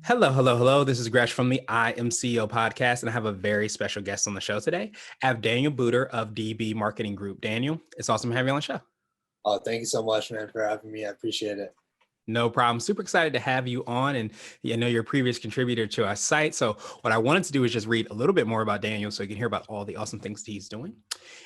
Hello, hello, hello. This is Gresh from the I Am CEO podcast, and I have a very special guest on the show today. I have Daniel Booter of DB Marketing Group. Daniel, it's awesome to have you on the show. Oh, thank you so much, man, for having me. I appreciate it. No problem. Super excited to have you on. And I know you're a previous contributor to our site. So, what I wanted to do is just read a little bit more about Daniel so you can hear about all the awesome things he's doing.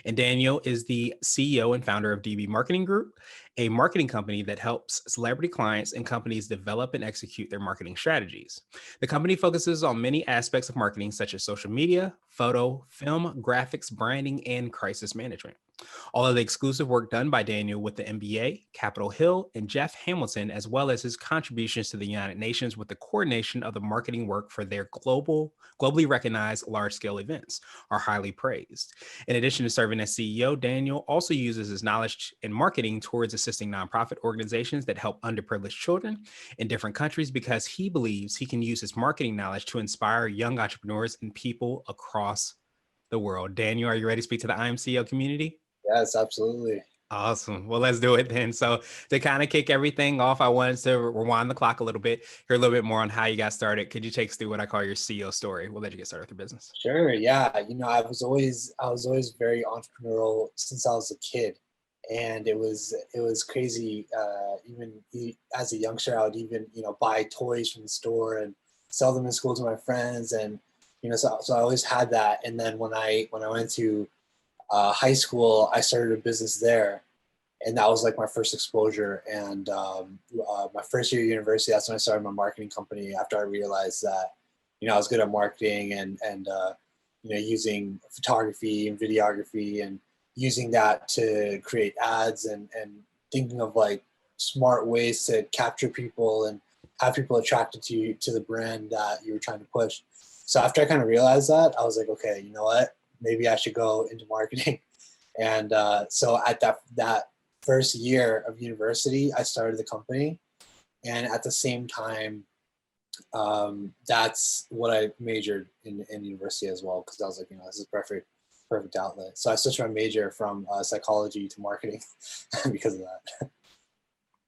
And Daniel is the CEO and founder of DB Marketing Group, a marketing company that helps celebrity clients and companies develop and execute their marketing strategies. The company focuses on many aspects of marketing, such as social media, photo, film, graphics, branding, and crisis management. All of the exclusive work done by Daniel with the NBA, Capitol Hill, and Jeff Hamilton, as well as his contributions to the United Nations with the coordination of the marketing work for their globally recognized large-scale events, are highly praised. In addition to serving as CEO, Daniel also uses his knowledge in marketing towards assisting nonprofit organizations that help underprivileged children in different countries because he believes he can use his marketing knowledge to inspire young entrepreneurs and people across the world. Daniel, are you ready to speak to the IMCO community? Yes, absolutely. Awesome. Well, let's do it then. So to kind of kick everything off, I wanted to rewind the clock a little bit, hear a little bit more on how you got started. Could you take us through what I call your CEO story? We'll let you get started with your business. Sure. Yeah. I was always very entrepreneurial since I was a kid, and it was crazy. As a youngster, I would even buy toys from the store and sell them in school to my friends, and so I always had that. And then when I went to high school, I started a business there, and that was like my first exposure. And my first year of university, that's when I started my marketing company. After I realized that, I was good at marketing and using photography and videography and using that to create ads and thinking of like smart ways to capture people and have people attracted to you, to the brand that you were trying to push. So after I kind of realized that, I was like, okay, you know what? Maybe I should go into marketing. And so at that first year of university, I started the company, and at the same time, that's what I majored in university as well, because I was like, this is perfect outlet. So I switched my major from psychology to marketing because of that.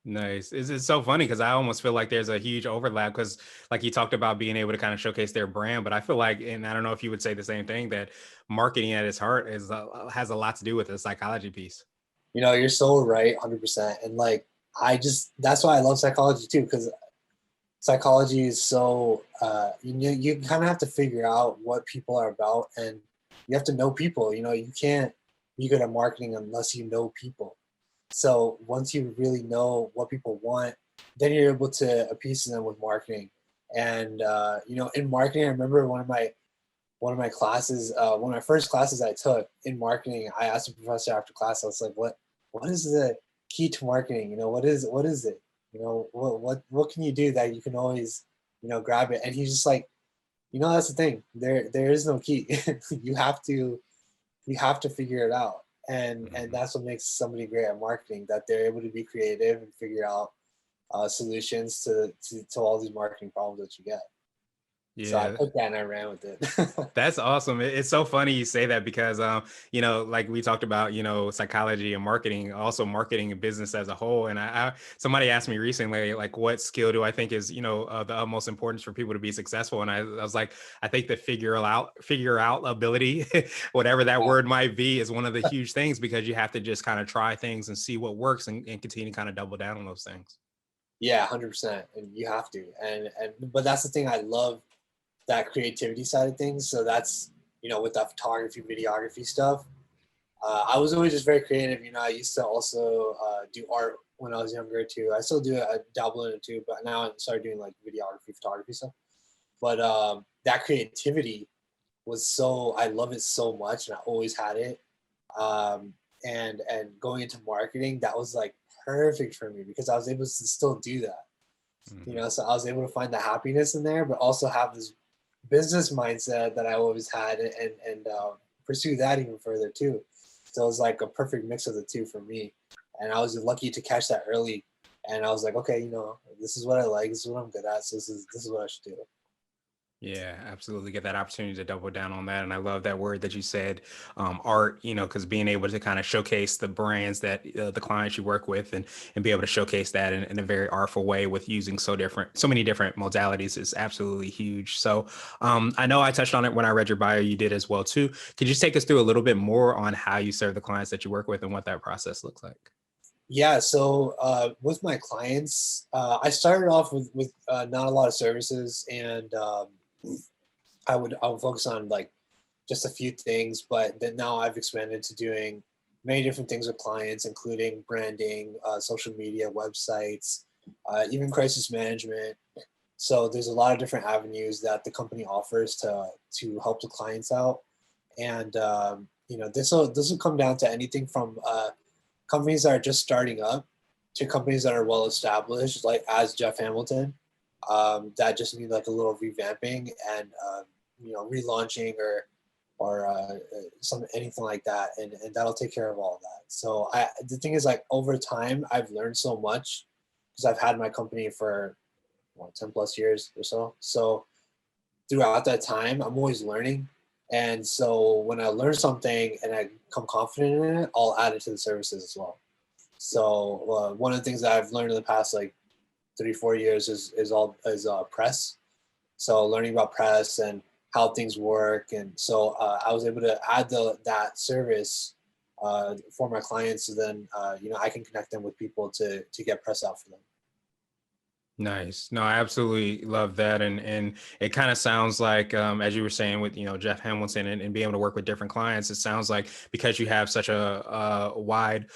Nice. It's so funny because I almost feel like there's a huge overlap because, like you talked about being able to kind of showcase their brand, but I feel like, and I don't know if you would say the same thing, that marketing at its heart has a lot to do with the psychology piece. You're so right, 100%. And like, that's why I love psychology too, because psychology is so you kind of have to figure out what people are about, and you have to know people. You can't be good at marketing unless you know people. So once you really know what people want, then you're able to appease them with marketing. And in marketing, I remember one of my classes, one of my first classes I took in marketing. I asked the professor after class, I was like, what is the key to marketing? What is it? What can you do that you can always grab it? And he's just like, that's the thing. There is no key. you have to you have to figure it out. And Mhm. that's what makes somebody great at marketing, that they're able to be creative and figure out solutions to all these marketing problems that you get. So I Yeah. took that and I ran with it. That's awesome. It's so funny you say that because, like we talked about, psychology and marketing, also marketing and business as a whole. And somebody asked me recently, like, what skill do I think is, the utmost importance for people to be successful? And I was like, I think the figure out ability, whatever that word might be, is one of the huge things because you have to just kind of try things and see what works and continue to kind of double down on those things. Yeah, 100%. And you have to. And but that's the thing, I love that creativity side of things. So that's, with that photography, videography stuff. I was always just very creative. I used to also do art when I was younger too. I still do it, I dabble in it too, but now I started doing like videography, photography stuff. But that creativity I love it so much, and I always had it. Um, and going into marketing, that was like perfect for me because I was able to still do that. Mhm. So I was able to find the happiness in there, but also have this business mindset that I always had, and pursue that even further too. So it was like a perfect mix of the two for me, and I was lucky to catch that early. And I was like, okay, this is what I like, this is what I'm good at, so this is what I should do. Yeah, absolutely. Get that opportunity to double down on that. And I love that word that you said, art, because being able to kind of showcase the brands that the clients you work with and be able to showcase that in a very artful way with using so many different modalities is absolutely huge. So I know I touched on it when I read your bio, you did as well too. Could you just take us through a little bit more on how you serve the clients that you work with and what that process looks like? Yeah, so with my clients, I started off with not a lot of services, and I would focus on like just a few things, but then now I've expanded to doing many different things with clients, including branding, social media, websites, even crisis management. So there's a lot of different avenues that the company offers to help the clients out, and this will come down to anything from companies that are just starting up to companies that are well established, like as Jeff Hamilton, that just need like a little revamping and relaunching or some anything like that, and that'll take care of all of that. So the thing is, like, over time I've learned so much because I've had my company for 10 plus years or so. So throughout that time I'm always learning, and so when I learn something and I become confident in it, I'll add it to the services as well. So one of the things that I've learned in the past like 3 4 years is press. So learning about press and how things work, and so I was able to add that service for my clients. So then I can connect them with people to get press out for them. Nice. No, I absolutely love that. And it kind of sounds like, as you were saying with, Jeff Hamilton and being able to work with different clients, it sounds like because you have such a wide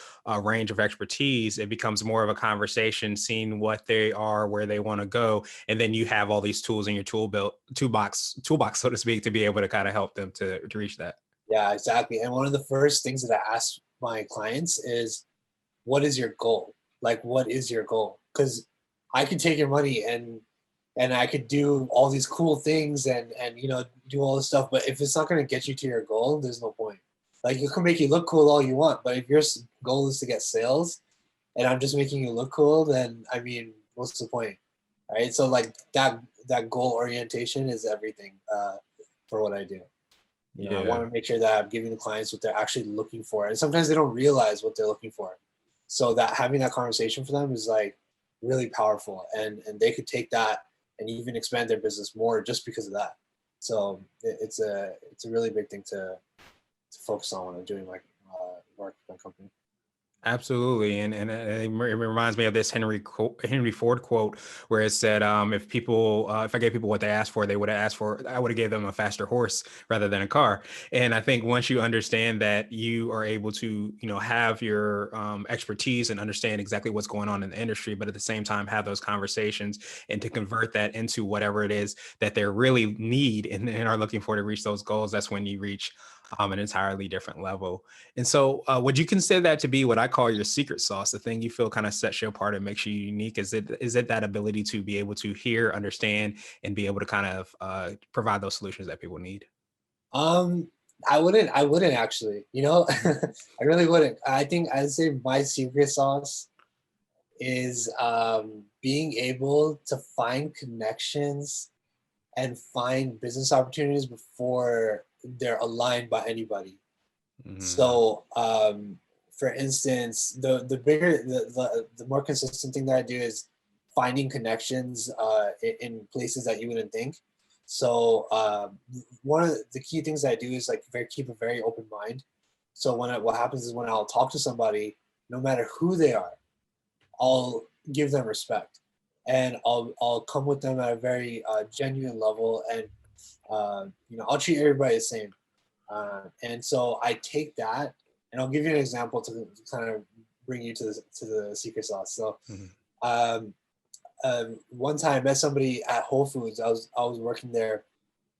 range of expertise, it becomes more of a conversation, seeing what they are, where they want to go. And then you have all these tools in your toolbox, so to speak, to be able to kind of help them to reach that. Yeah, exactly. And one of the first things that I ask my clients is, what is your goal? Like, what is your goal? Because I could take your money and I could do all these cool things and do all this stuff, but if it's not going to get you to your goal, there's no point. Like, you can make you look cool all you want, but if your goal is to get sales and I'm just making you look cool, then I mean, what's the point, right? So like that goal orientation is everything for what I do. I want Yeah. to make sure that I'm giving the clients what they're actually looking for. And sometimes they don't realize what they're looking for. So that having that conversation for them is like really powerful. And they could take that and even expand their business more just because of that. So it's a really big thing to focus on when I'm doing my work with my company. Absolutely, and it reminds me of this Henry Ford quote where it said, if I gave people what they asked for, I would have gave them a faster horse rather than a car." And I think once you understand that you are able to, have your expertise and understand exactly what's going on in the industry, but at the same time have those conversations and to convert that into whatever it is that they really need and are looking for to reach those goals, that's when you reach an entirely different level. And so, would you consider that to be what I call your secret sauce, the thing you feel kind of sets you apart and makes you unique? Is it that ability to be able to hear, understand, and be able to kind of provide those solutions that people need? Um, I wouldn't actually, I really wouldn't. I think I'd say my secret sauce is being able to find connections and find business opportunities before they're aligned by anybody. Mhm. So, for instance, the bigger the more consistent thing that I do is finding connections in places that you wouldn't think. So, one of the key things I do is like keep a very open mind. So what happens is when I'll talk to somebody, no matter who they are, I'll give them respect, and I'll come with them at a very genuine level, and I'll treat everybody the same. And so I take that, and I'll give you an example to kind of bring you to the secret sauce. So Mhm. um, one time I met somebody at Whole Foods. I was working there,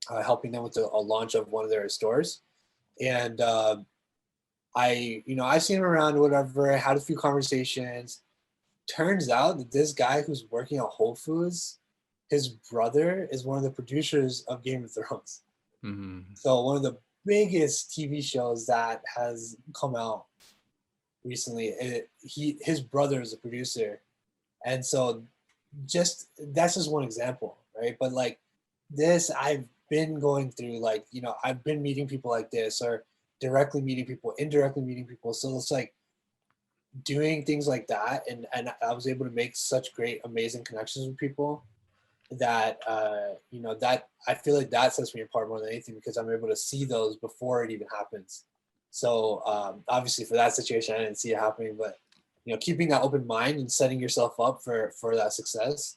helping them with a launch of one of their stores, and I've seen him around, whatever. I had a few conversations. Turns out that this guy who's working at Whole Foods, his brother is one of the producers of Game of Thrones. Mhm. So one of the biggest TV shows that has come out recently, his brother is a producer, and so just that's just one example, right? But like this I've been going through, like, I've been meeting people like this, or directly meeting people, indirectly meeting people. So it's like doing things like that, and I was able to make such great, amazing connections with people that that I feel like that sets me apart more than anything, because I'm able to see those before it even happens. So obviously for that situation, I didn't see it happening, but keeping that open mind and setting yourself up for that success,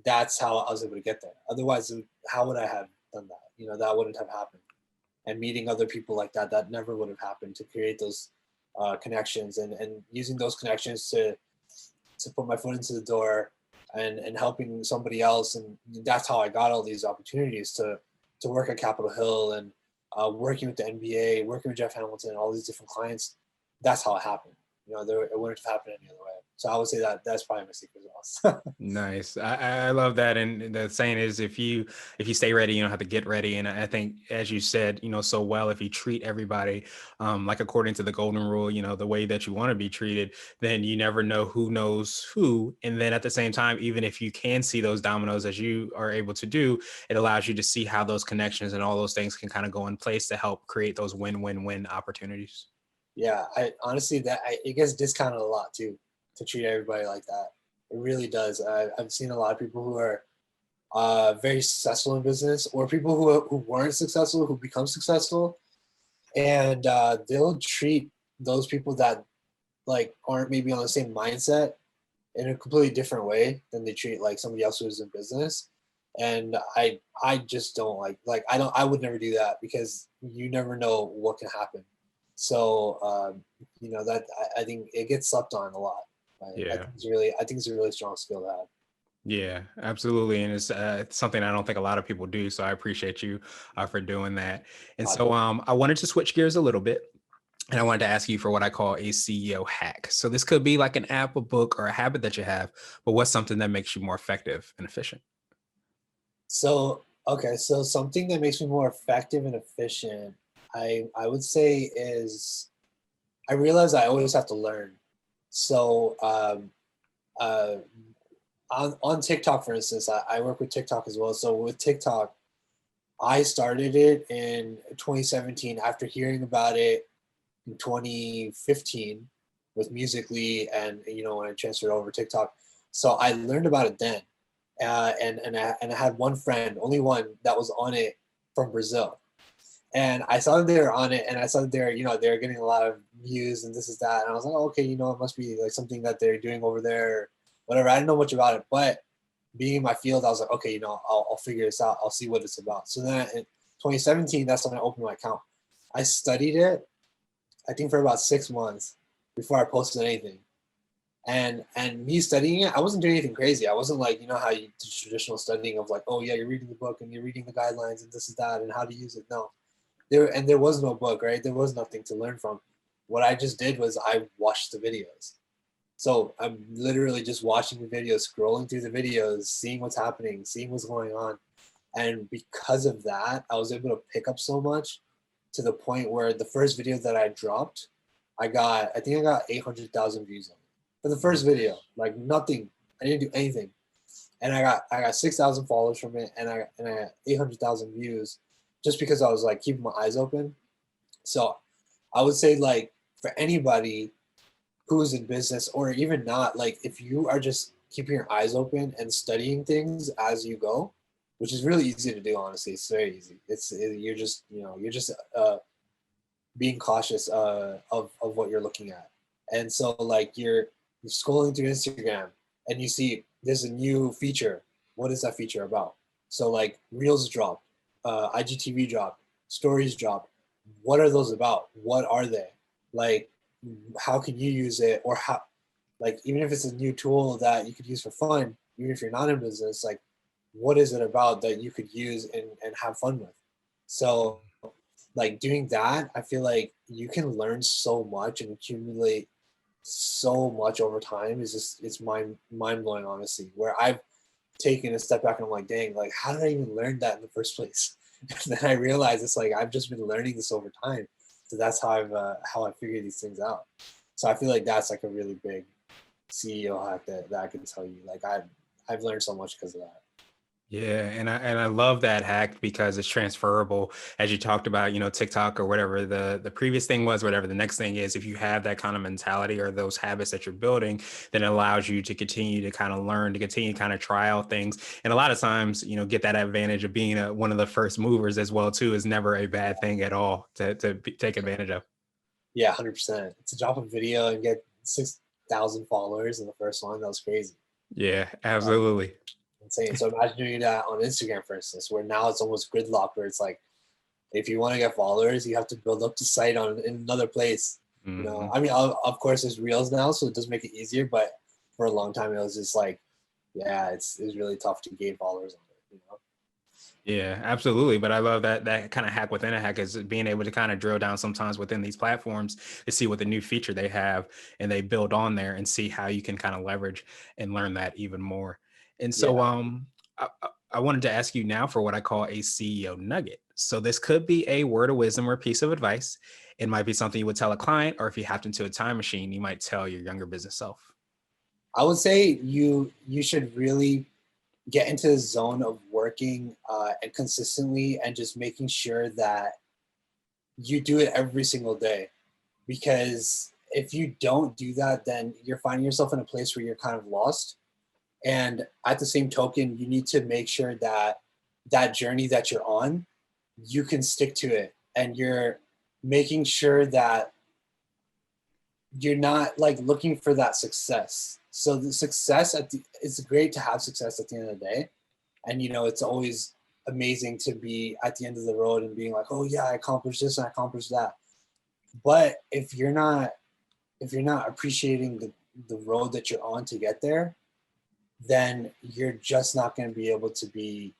that's how I was able to get there. Otherwise, how would I have done that? That wouldn't have happened. And meeting other people like that, that never would have happened, to create those connections, and using those connections to put my foot into the door, and helping somebody else. And that's how I got all these opportunities to work at Capitol Hill, and working with the NBA, working with Jeff Hamilton, all these different clients. That's how it happened. It wouldn't have happened any other way. So I would say that that's probably my secret sauce. Nice. I love that. And the saying is, if you stay ready, you don't have to get ready. And I think, as you said, so well, if you treat everybody like according to the golden rule, the way that you want to be treated, then you never know who knows who. And then at the same time, even if you can see those dominoes as you are able to do, it allows you to see how those connections and all those things can kind of go in place to help create those win-win-win opportunities. Yeah, I honestly, it gets discounted a lot too, to treat everybody like that. It really does. I've seen a lot of people who are very successful in business, or people who weren't successful, who become successful, and they'll treat those people that like aren't maybe on the same mindset in a completely different way than they treat like somebody else who's in business. And I just don't I would never do that, because you never know what can happen. So that I think it gets slept on a lot. Yeah. I think it's a really strong skill to have. Yeah, absolutely. And it's something I don't think a lot of people do. So I appreciate you for doing that. And Uh, so I wanted to switch gears a little bit. And I wanted to ask you for what I call a CEO hack. So this could be like an app, a book, or a habit that you have, but what's something that makes you more effective and efficient? so okay, so something that makes me more effective and efficient, I would say, is I realize I always have to learn. So uh, on TikTok, for instance, I work with TikTok as well. So with TikTok, I started it in 2017 after hearing about it in 2015 with Musically, and when I transferred over to TikTok. So I learned about it then, and I had one friend, only one, that was on it from Brazil, and I saw that they were on it, and I saw that they're getting a lot of views and this is that, and I was like, oh, okay, it must be like something that they're doing over there, or whatever. I didn't know much about it, but being in my field, I was like, okay, I'll figure this out. I'll see what it's about. So then in 2017, that's when I opened my account. I studied it, I think, for about 6 months before I posted anything. And me studying it, I wasn't doing anything crazy. I wasn't like, how you do traditional studying of like, oh yeah, you're reading the book and you're reading the guidelines and this is that and how to use it. No, there was no book, right? There was nothing to learn from. What I just did was I watched the videos. So I'm literally just watching the videos, scrolling through the videos, seeing what's happening, seeing what's going on. And because of that, I was able to pick up so much, to the point where the first video that I dropped, I think I got 800,000 views on it for the first video. Like nothing, I didn't do anything, and I got 6,000 followers from it, and I got 800,000 views, just because I was like keeping my eyes open. So I would say, like, for anybody who's in business, or even not, like if you are just keeping your eyes open and studying things as you go, which is really easy to do, honestly. It's very easy. You're just being cautious of what you're looking at. And so like you're scrolling through Instagram, and you see there's a new feature. What is that feature about? So like reels drop, IGTV drop, stories drop. What are those about? What are they? Like, how can you use it? Or how, like, even if it's a new tool that you could use for fun, even if you're not in business, like, what is it about that you could use and have fun with? So like doing that, I feel like you can learn so much and accumulate so much over time. It's mind blowing, honestly, where I've taken a step back and I'm like, dang, like how did I even learn that in the first place? And then I realized it's like I've just been learning this over time. So that's how I figure these things out. So I feel like that's like a really big CEO hack that I can tell you. Like I've learned so much because of that. Yeah, and I love that hack because it's transferable, as you talked about, TikTok or whatever the previous thing was, whatever the next thing is. If you have that kind of mentality or those habits that you're building, then it allows you to continue to kind of learn, to continue to kind of try out things, and a lot of times, get that advantage of being one of the first movers as well too is never a bad thing at all to take advantage of. Yeah, 100%. To drop a video and get 6,000 followers in the first one, that was crazy. Yeah, Uh, absolutely. insane. So imagine doing that on Instagram, for instance, where now it's almost gridlock, where it's like, if you want to get followers, you have to build up the site on in another place. Hmm. I mean, of course, there's Reels now, so it does make it easier. But for a long time, it was just like, yeah, it's really tough to gain followers on it. Yeah, absolutely. But I love that kind of hack within a hack is being able to kind of drill down sometimes within these platforms to see what the new feature they have and they build on there and see how you can kind of leverage and learn that even more. And Yeah, so I wanted to ask you now for what I call a CEO nugget. So this could be a word of wisdom or a piece of advice. It might be something you would tell a client, or if you hopped into a time machine, you might tell your younger business self. I would say you should really get into the zone of working and consistently and just making sure that you do it every single day, because if you don't do that, then you're finding yourself in a place where you're kind of lost. And at the same token, you need to make sure that that journey that you're on, you can stick to it, and you're making sure that you're not like looking for that success. So the success it's great to have success at the end of the day, and it's always amazing to be at the end of the road and being like, oh yeah, I accomplished this and I accomplished that. But if you're not appreciating the road that you're on to get there, then you're just not going to be able to be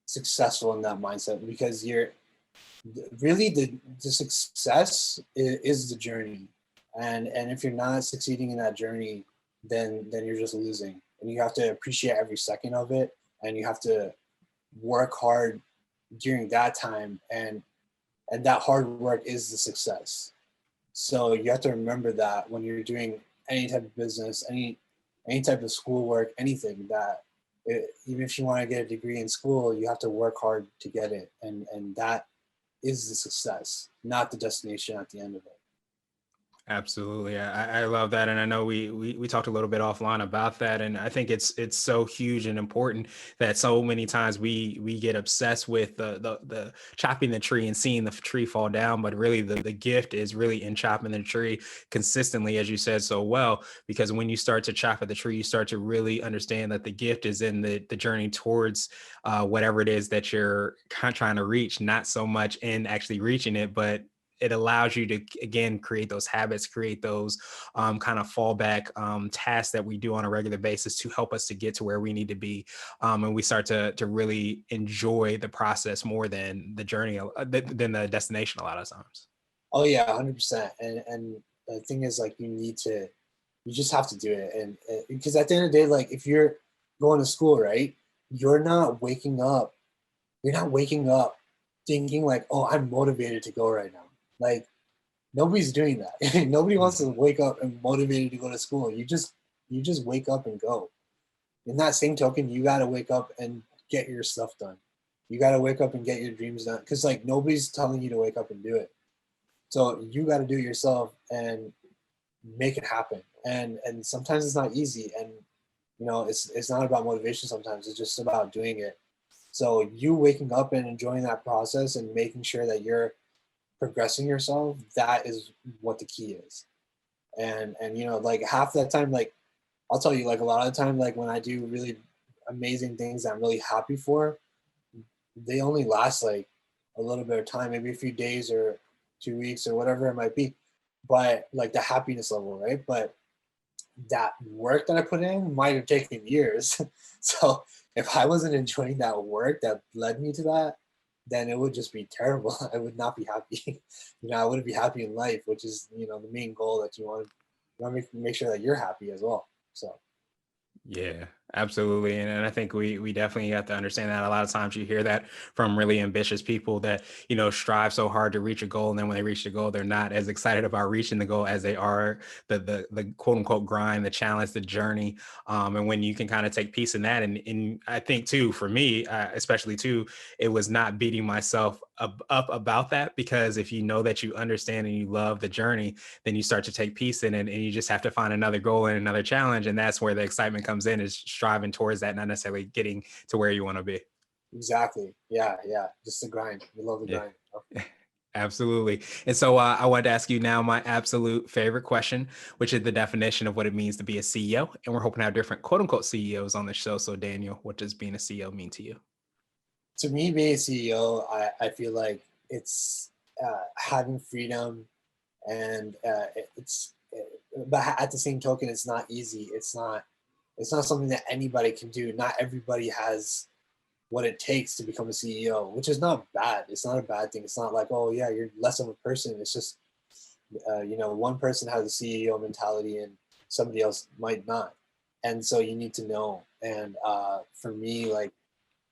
successful in that mindset, because you're really the success is the journey. And if you're not succeeding in that journey, then you're just losing, and you have to appreciate every second of it, and you have to work hard during that time, and that hard work is the success. So you have to remember that when you're doing any type of business, any type of schoolwork, anything, that even if you want to get a degree in school, you have to work hard to get it, and that is the success, not the destination at the end of it. Absolutely. I love that. And I know we talked a little bit offline about that. And I think it's so huge and important that so many times we get obsessed with the chopping the tree and seeing the tree fall down. But really the gift is really in chopping the tree consistently, as you said so well, because when you start to chop at the tree, you start to really understand that the gift is in the journey towards whatever it is that you're kind of trying to reach, not so much in actually reaching it, but it allows you to again create those habits, create those kind of fallback tasks that we do on a regular basis to help us to get to where we need to be, and we start to really enjoy the process more than the journey, than the destination a lot of times. Oh yeah, 100%. And the thing is, like, you just have to do it, and because at the end of the day, like, if you're going to school, right, you're not waking up you're not waking up thinking like, oh, I'm motivated to go right now. Like, nobody's doing that. Nobody wants to Mhm. wake up and motivated to go to school. You just wake up and go. In that same token, you got to wake up and get your stuff done. You got to wake up and get your dreams done, because like nobody's telling you to wake up and do it. So you got to do it yourself and make it happen. And sometimes it's not easy, and it's not about motivation. Sometimes it's just about doing it. So you waking up and enjoying that process and making sure that you're progressing yourself, that is what the key is. And like half that time, like, I'll tell you, like, a lot of the time, like, when I do really amazing things that I'm really happy for, they only last like a little bit of time, maybe a few days or 2 weeks or whatever it might be. But like the happiness level, right? But that work that I put in might have taken years. So if I wasn't enjoying that work that led me to that, then it would just be terrible. I would not be happy. I wouldn't be happy in life, which is the main goal that you want to make sure that you're happy as well. So Yeah. Absolutely. And I think we definitely have to understand that a lot of times you hear that from really ambitious people that, strive so hard to reach a goal. And then when they reach the goal, they're not as excited about reaching the goal as they are the quote unquote grind, the challenge, the journey. And when you can kind of take peace in that. And I think too, for me, especially too, it was not beating myself up about that, because if you know that you understand and you love the journey, then you start to take peace in it, and you just have to find another goal and another challenge. And that's where the excitement comes in, is striving towards that, not necessarily getting to where you want to be. Exactly. Yeah, yeah. Just the grind. We love the Yeah. grind. Absolutely. And so I wanted to ask you now my absolute favorite question, which is the definition of what it means to be a CEO. And we're hoping to have different quote unquote CEOs on the show. So, Daniel, what does being a CEO mean to you? To me, being a CEO, I feel like it's having freedom, and but at the same token, it's not easy. It's not something that anybody can do. Not everybody has what it takes to become a CEO, which is not bad. It's not a bad thing. It's not like, oh yeah, you're less of a person. It's just one person has a CEO mentality and somebody else might not, and so you need to know. And for me, like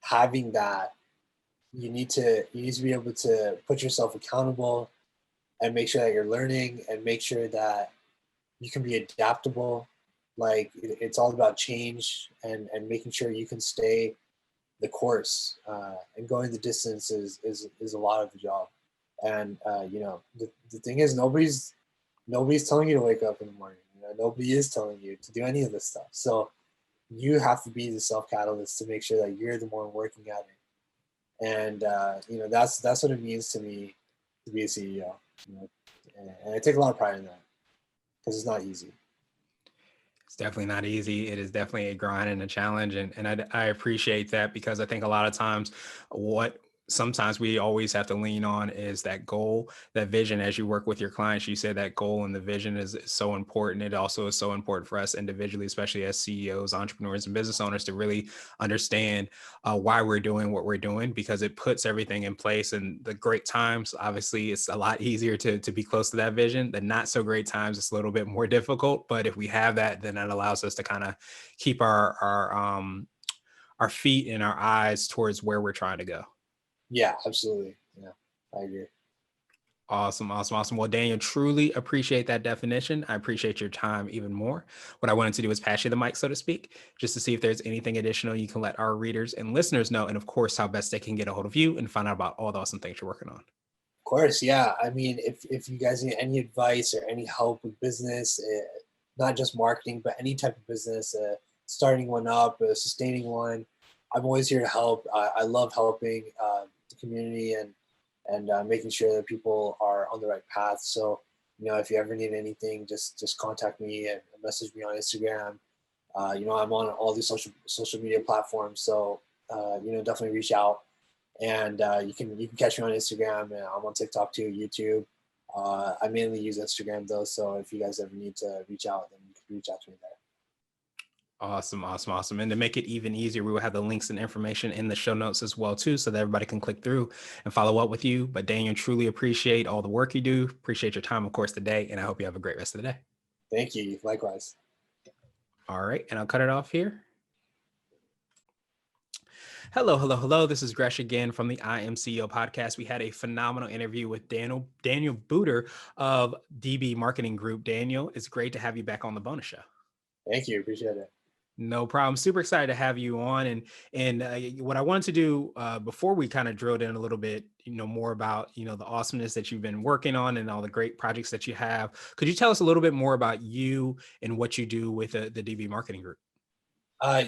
having that, you need to be able to put yourself accountable and make sure that you're learning and make sure that you can be adaptable. Like it's all about change and making sure you can stay the course, and going the distance is a lot of the job. And the thing is, nobody's telling you to wake up in the morning. Nobody is telling you to do any of this stuff. So you have to be the self catalyst to make sure that you're the one working at it. And that's what it means to me to be a CEO. You know, and I take a lot of pride in that because it's not easy. It's definitely not easy. It is definitely a grind and a challenge. And I appreciate that, because I think a lot of times what sometimes we always have to lean on is that goal, that vision. As you work with your clients, you say that goal and the vision is so important. It also is so important for us individually, especially as CEOs, entrepreneurs, and business owners, to really understand why we're doing what we're doing, because it puts everything in place. And the great times, obviously, it's a lot easier to be close to that vision. The not so great times, it's a little bit more difficult. But if we have that, then that allows us to kind of keep our feet and our eyes towards where we're trying to go. Yeah, absolutely. Yeah, I agree. Awesome, awesome, awesome. Well, Daniel, truly appreciate that definition. I appreciate your time even more. What I wanted to do is pass you the mic, so to speak, just to see if there's anything additional you can let our readers and listeners know, and of course, how best they can get a hold of you and find out about all the awesome things you're working on. Of course, yeah. I mean, if you guys need any advice or any help with business, not just marketing, but any type of business, starting one up, sustaining one, I'm always here to help. I love helping the community and making sure that people are on the right path. So, if you ever need anything, just contact me and message me on Instagram. I'm on all these social media platforms, so definitely reach out. And you can catch me on Instagram, and I'm on TikTok too, YouTube. I mainly use Instagram though, so if you guys ever need to reach out, then you can reach out to me there. Awesome, awesome, awesome. And to make it even easier, we will have the links and information in the show notes as well too, so that everybody can click through and follow up with you. But Daniel, truly appreciate all the work you do. Appreciate your time, of course, today, and I hope you have a great rest of the day. Thank you. Likewise. All right, and I'll cut it off here. Hello, hello, hello. This is Gresh again from the I Am CEO podcast. We had a phenomenal interview with Daniel Booter of DB Marketing Group. Daniel, it's great to have you back on the bonus show. Thank you. Appreciate it. No problem. Super excited to have you on. And what I wanted to do before we kind of drilled in a little bit, more about the awesomeness that you've been working on and all the great projects that you have. Could you tell us a little bit more about you and what you do with the DB Marketing Group?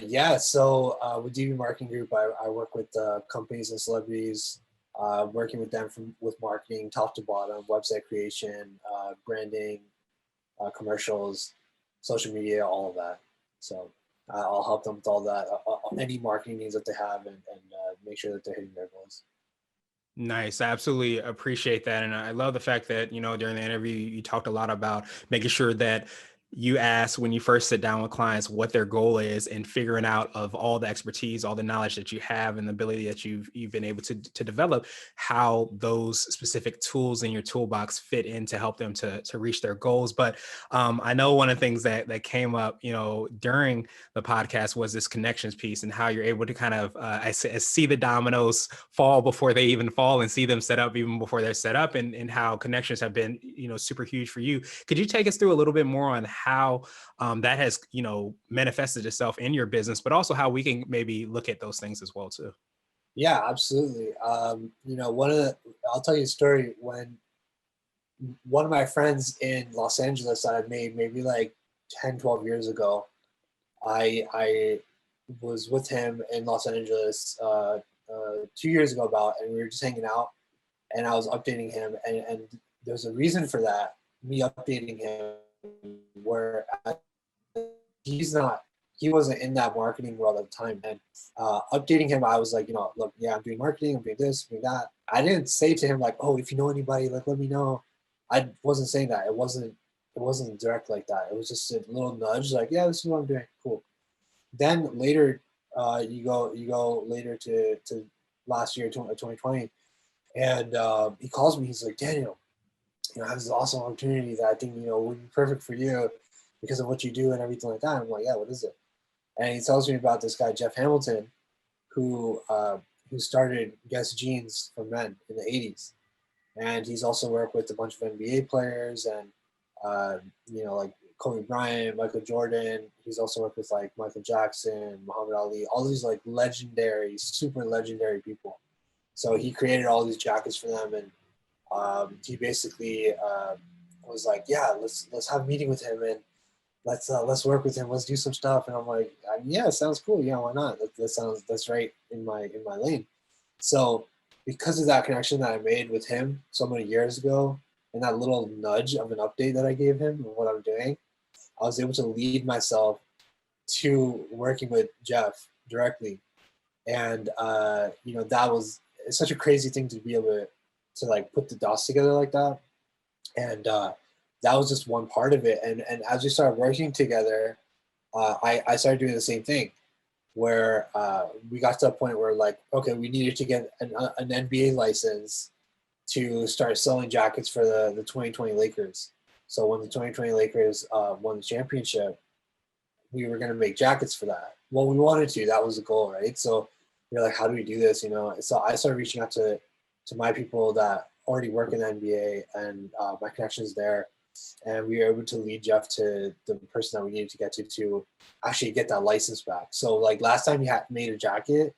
Yeah. So with DB Marketing Group, I work with companies and celebrities, working with them with marketing, top to bottom, website creation, branding, commercials, social media, all of that. So I'll help them with all that, any marketing needs that they have, and make sure that they're hitting their goals. Nice. I absolutely appreciate that. And I love the fact that, during the interview, you talked a lot about making sure that you ask when you first sit down with clients what their goal is, and figuring out of all the expertise, all the knowledge that you have and the ability that you've been able to develop, how those specific tools in your toolbox fit in to help them to reach their goals. But I know one of the things that came up, during the podcast was this connections piece, and how you're able to kind of see the dominoes fall before they even fall, and see them set up even before they're set up, and how connections have been, super huge for you. Could you take us through a little bit more on how that has, manifested itself in your business, but also how we can maybe look at those things as well too? Yeah, absolutely. I'll tell you a story. When one of my friends in Los Angeles that I made maybe like 10, 12 years ago, I was with him in Los Angeles 2 years ago about, and we were just hanging out, and I was updating him, and there's a reason for that. Me updating him, where he's not, he wasn't in that marketing world at the time, and updating him, I was like, look, yeah, I'm doing marketing, I'm doing this, I'm doing that. I didn't say to him like, oh, if you know anybody, like, let me know. I wasn't saying that. It wasn't direct like that. It was just a little nudge, like, yeah, this is what I'm doing. Cool. Then later, you go later to last year, 2020, and he calls me. He's like, Daniel, I have this awesome opportunity that I think would be perfect for you because of what you do and everything like that. I'm like, yeah, what is it? And he tells me about this guy Jeff Hamilton, who started Guess Jeans for men in the '80s, and he's also worked with a bunch of NBA players and like Kobe Bryant, Michael Jordan. He's also worked with like Michael Jackson, Muhammad Ali, all these like legendary, super legendary people. So he created all these jackets for them, and he basically was like, yeah, let's have a meeting with him, and let's work with him. Let's do some stuff. And I'm like, yeah, sounds cool. Yeah, why not? That's right in my lane. So because of that connection that I made with him so many years ago, and that little nudge of an update that I gave him of what I'm doing, I was able to lead myself to working with Jeff directly. And that was, it's such a crazy thing to be able to like put the dots together like that. And that was just one part of it. And as we started working together, I started doing the same thing, where we got to a point where like, okay, we needed to get an NBA license to start selling jackets for the 2020 Lakers. So when the 2020 Lakers won the championship, we were going to make jackets for that. Well, we wanted to. That was the goal, right? So we are like, how do we do this? So I started reaching out to my people that already work in the NBA and my connections there, and we were able to lead Jeff to the person that we needed to get to actually get that license back. So like last time he had made a jacket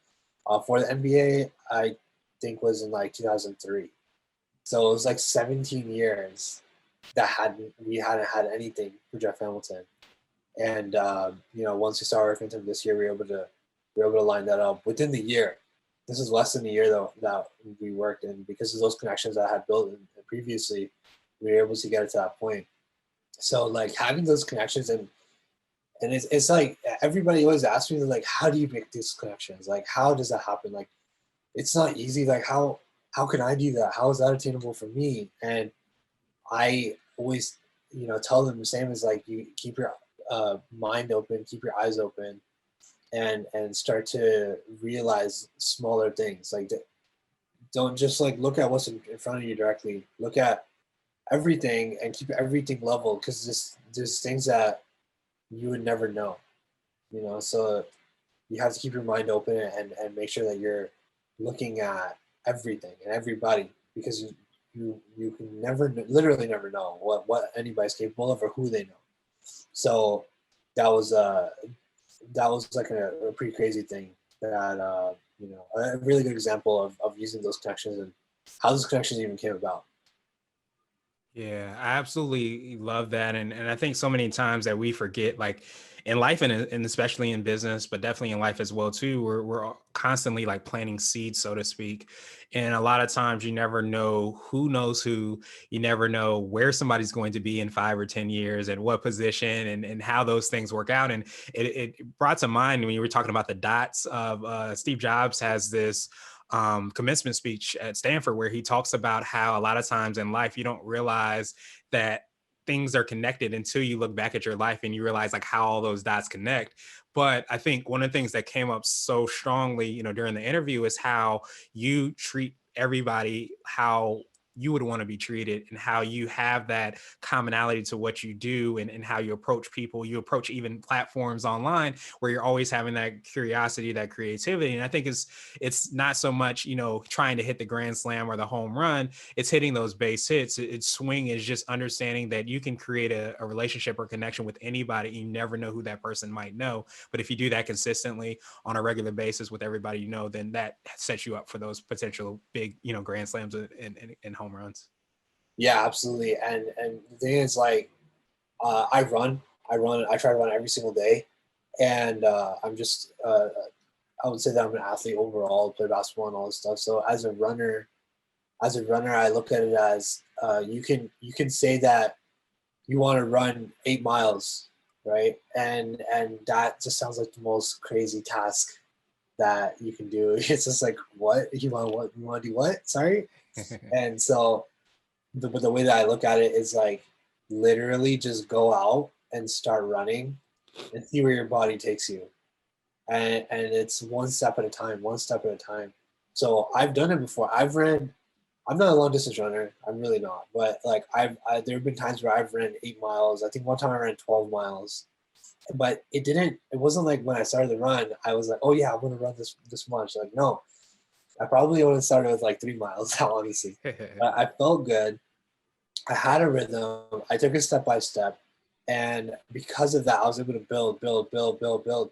for the NBA, I think was in like 2003. So it was like 17 years that we hadn't had anything for Jeff Hamilton. And once we started working with him this year, we were able to line that up within the year. This is less than a year though that we worked, and because of those connections that I had built previously, we were able to get it to that point. So like having those connections, and it's like everybody always asks me like, how do you make these connections? Like, how does that happen? Like, it's not easy. Like, how can I do that? How is that attainable for me? And I always tell them the same as like, you keep your mind open, keep your eyes open, and start to realize smaller things. Like, don't just like look at what's in front of you directly. Look at everything and keep everything level, because there's things that you would never know. So you have to keep your mind open and make sure that you're looking at everything and everybody, because you can literally never know what anybody's capable of or who they know. So that was like a pretty crazy thing that a really good example of using those connections and how those connections even came about. Yeah, I absolutely love that. And I think so many times that we forget, like in life and especially in business, but definitely in life as well too, we're all constantly like planting seeds, so to speak. And a lot of times you never know who knows who, you never know where somebody's going to be in 5 or 10 years and what position, and how those things work out. And it brought to mind when you were talking about the dots of Steve Jobs has this commencement speech at Stanford where he talks about how a lot of times in life you don't realize that things are connected until you look back at your life and you realize like how all those dots connect. But I think one of the things that came up so strongly, during the interview is how you treat everybody how you would want to be treated, and how you have that commonality to what you do, and how you approach people, you approach even platforms online, where you're always having that curiosity, that creativity. And I think it's not so much, trying to hit the grand slam or the home run, it's hitting those base hits. It's swing is just understanding that you can create a relationship or connection with anybody. You never know who that person might know. But if you do that consistently on a regular basis with everybody then that sets you up for those potential big, grand slams and home runs. Yeah, absolutely. And the thing is, like, I try to run every single day, and I'm just I would say that I'm an athlete overall, play basketball and all this stuff. So as a runner, I look at it as you can say that you want to run 8 miles, right? And that just sounds like the most crazy task that you can do. It's just like, what you want to do what? Sorry. And so but the way that I look at it is like, literally just go out and start running and see where your body takes you. And it's one step at a time, one step at a time. So I've done it before. I'm not a long distance runner. I'm really not. But like there have been times where I've ran 8 miles. I think one time I ran 12 miles. But it wasn't like when I started the run, I was like, oh yeah, I'm gonna run this much. Like, no, I probably only started with like 3 miles, honestly. But I felt good. I had a rhythm. I took it step by step. And because of that, I was able to build, build, build, build, build.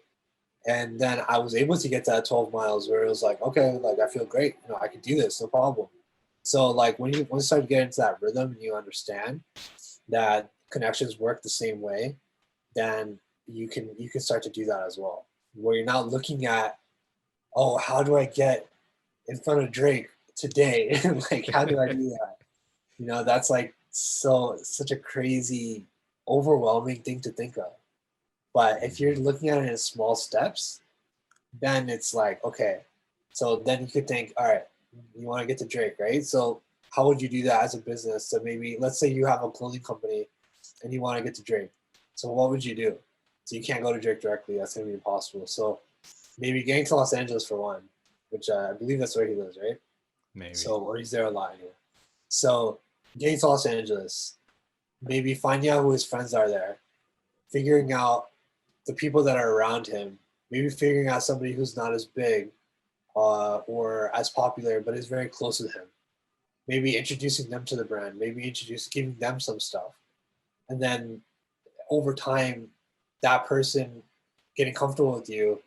And then I was able to get to that 12 miles where it was like, okay, like I feel great. I can do this, no problem. So like when you start to get into that rhythm and you understand that connections work the same way, then you can start to do that as well. Where you're not looking at, oh, how do I get in front of Drake today? Like, how do I do that? That's like such a crazy, overwhelming thing to think of. But if you're looking at it in small steps, then it's like, okay. So then you could think, all right, you want to get to Drake, right? So how would you do that as a business? So maybe let's say you have a clothing company and you want to get to Drake. So what would you do? So you can't go to Drake directly. That's going to be impossible. So maybe getting to Los Angeles for one, which I believe that's where he lives, right? Maybe. So, or he's there a lot anyway. So getting to Los Angeles, maybe finding out who his friends are there, figuring out the people that are around him, maybe figuring out somebody who's not as big or as popular, but is very close with him. Maybe introducing them to the brand, maybe giving them some stuff. And then over time, that person getting comfortable with you,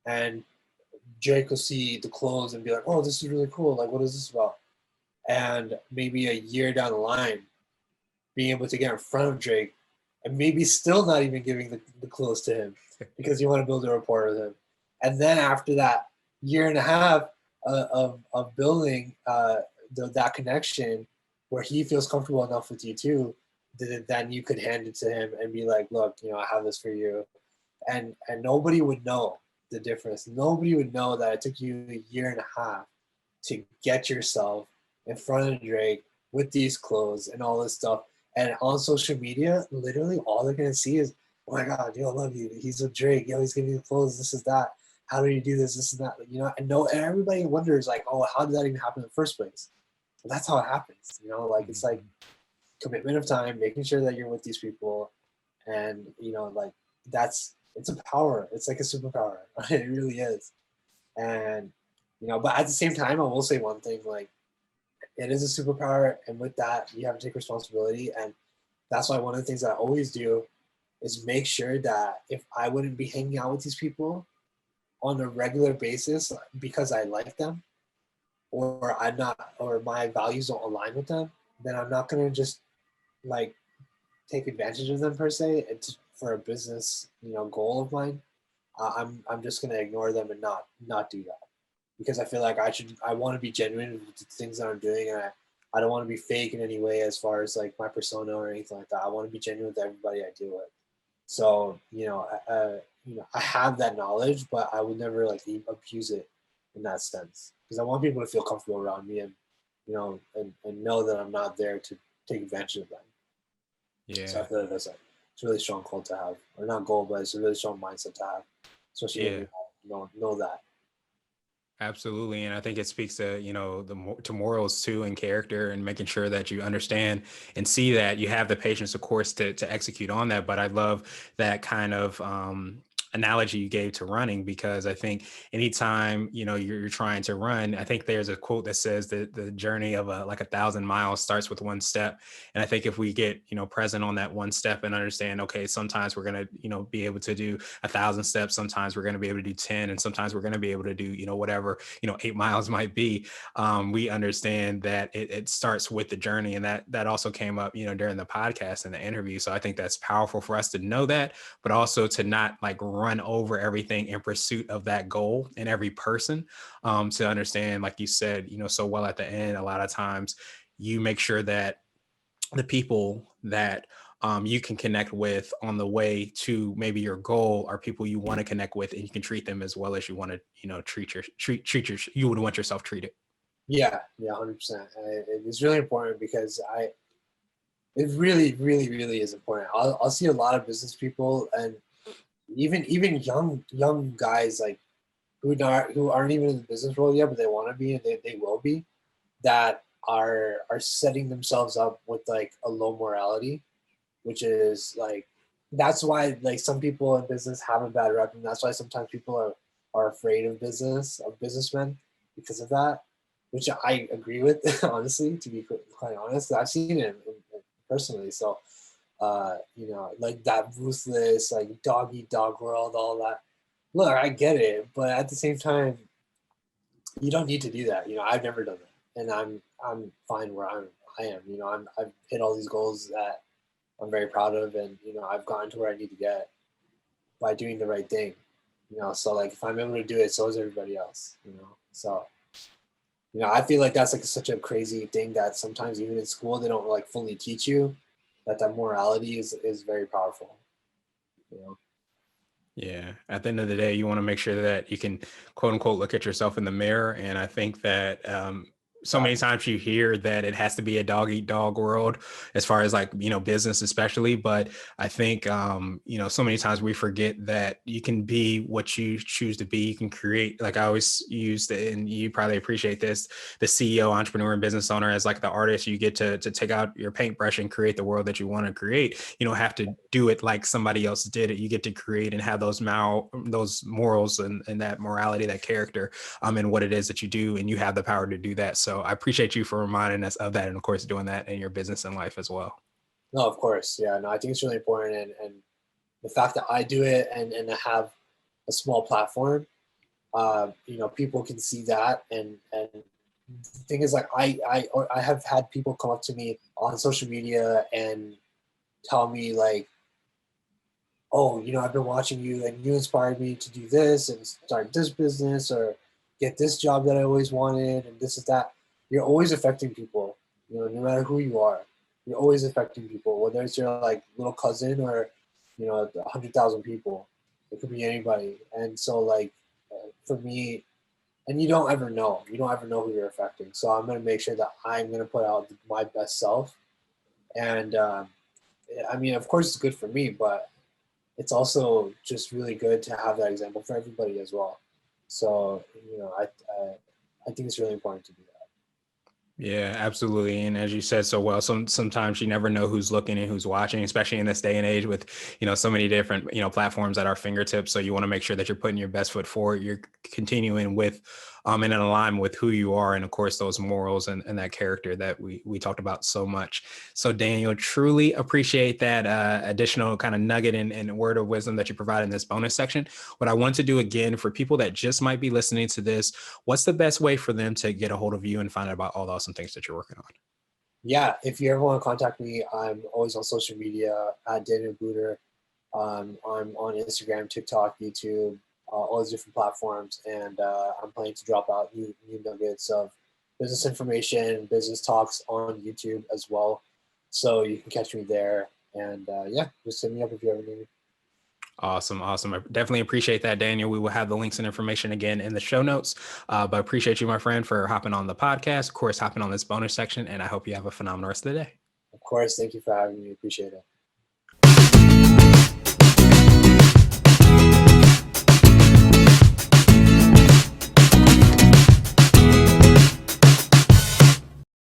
and Jake will see the clothes and be like, oh, this is really cool. Like, what is this about? And maybe a year down the line, being able to get in front of Drake and maybe still not even giving the clothes to him because you want to build a rapport with him. And then after that year and a half of building that connection where he feels comfortable enough with you too, then you could hand it to him and be like, look, I have this for you. And nobody would know the difference. Nobody would know that it took you a year and a half to get yourself in front of Drake with these clothes and all this stuff. And on social media, literally all they're gonna see is, oh my God, I love you. He's with Drake. He's giving you clothes. This is that. How do you do this? This is that. And everybody wonders like, oh, how did that even happen in the first place? Well, that's how it happens. Like it's like commitment of time, making sure that you're with these people, and like it's a power. It's like a superpower. It really is. And but at the same time, I will say one thing, like, it is a superpower, and with that you have to take responsibility. And that's why one of the things that I always do is make sure that if I wouldn't be hanging out with these people on a regular basis because I like them, or I'm not, or my values don't align with them, then I'm not going to just like take advantage of them per se. It's for a business goal of mine. I'm just going to ignore them and not do that, because I feel like I want to be genuine with the things that I'm doing, and I don't want to be fake in any way as far as like my persona or anything like that. I want to be genuine with everybody I deal with. So I have that knowledge, but I would never like abuse it in that sense, because I want people to feel comfortable around me, and and know that I'm not there to take advantage of them. So I Yeah. feel like it's a really strong goal to have, or not goal, but it's a really strong mindset to have, especially when Yeah. you don't know that. Absolutely. And I think it speaks to, to morals too and character and making sure that you understand and see that you have the patience, of course, to execute on that. But I love that kind of analogy you gave to running, because I think anytime, you're trying to run, I think there's a quote that says that the journey of like 1,000 miles starts with one step. And I think if we get, present on that one step and understand, okay, sometimes we're going to, be able to do 1,000 steps. Sometimes we're going to be able to do 10, and sometimes we're going to be able to do, whatever, 8 miles might be. We understand that it starts with the journey. And that also came up, during the podcast and the interview. So I think that's powerful for us to know that, but also to not like run over everything in pursuit of that goal in every person. To understand, like you said, so well at the end, a lot of times you make sure that the people that you can connect with on the way to maybe your goal are people you want to connect with, and you can treat them as well as you want to, you would want yourself treated. Yeah, yeah, 100%. It's really important because it really, really, really is important. I'll see a lot of business people, and even young guys like who aren't even in the business world yet, but they want to be, and they will be, that are setting themselves up with like a low morality, which is like, that's why like some people in business have a bad rep, and that's why sometimes people are afraid of businessmen because of that, which I agree with. Honestly, to be quite honest, I've seen it personally. So like that ruthless, like dog eat dog world, all that. Look, I get it, but at the same time, you don't need to do that. I've never done that, and I'm fine where I am. I've hit all these goals that I'm very proud of, and I've gotten to where I need to get by doing the right thing. So like if I'm able to do it, so is everybody else. So I feel like that's like such a crazy thing that sometimes even in school they don't like fully teach you that morality is very powerful. You know. Yeah. At the end of the day, you want to make sure that you can, quote unquote, look at yourself in the mirror. And I think that so many times you hear that it has to be a dog eat dog world as far as like, business, especially. But I think, so many times we forget that you can be what you choose to be. You can create, like I always use, and you probably appreciate this, the CEO, entrepreneur, and business owner as like the artist. You get to take out your paintbrush and create the world that you want to create. You don't have to do it like somebody else did it. You get to create and have those morals and that morality, that character, and what it is that you do, and you have the power to do that. So I appreciate you for reminding us of that, and of course doing that in your business and life as well. No, of course, yeah. No, I think it's really important, and the fact that I do it and I have a small platform, people can see that, and the thing is like I have had people come up to me on social media and tell me like, oh, I've been watching you and you inspired me to do this and start this business or get this job that I always wanted and this is that. You're always affecting people, no matter who you are. You're always affecting people, whether it's your like little cousin or, 100,000 people. It could be anybody. And so like for me, and you don't ever know. You don't ever know who you're affecting. So I'm going to make sure that I'm going to put out my best self. And I mean, of course, it's good for me, but it's also just really good to have that example for everybody as well. So I think it's really important to do that. Yeah, absolutely. And as you said so well, sometimes you never know who's looking and who's watching, especially in this day and age with, so many different, platforms at our fingertips. So you want to make sure that you're putting your best foot forward. You're continuing with and in alignment with who you are. And of course, those morals and that character that we talked about so much. So Daniel, truly appreciate that additional kind of nugget and word of wisdom that you provide in this bonus section. What I want to do again for people that just might be listening to this, what's the best way for them to get a hold of you and find out about all the awesome things that you're working on? Yeah, if you ever want to contact me, I'm always on social media at Daniel Booter. I'm on Instagram, TikTok, YouTube, all these different platforms, and I'm planning to drop out new nuggets of business information, business talks on YouTube as well. So you can catch me there, and yeah, just hit me up if you ever need me. Awesome. Awesome. I definitely appreciate that, Daniel. We will have the links and information again in the show notes. But I appreciate you, my friend, for hopping on the podcast, of course, hopping on this bonus section. And I hope you have a phenomenal rest of the day. Of course, thank you for having me. Appreciate it.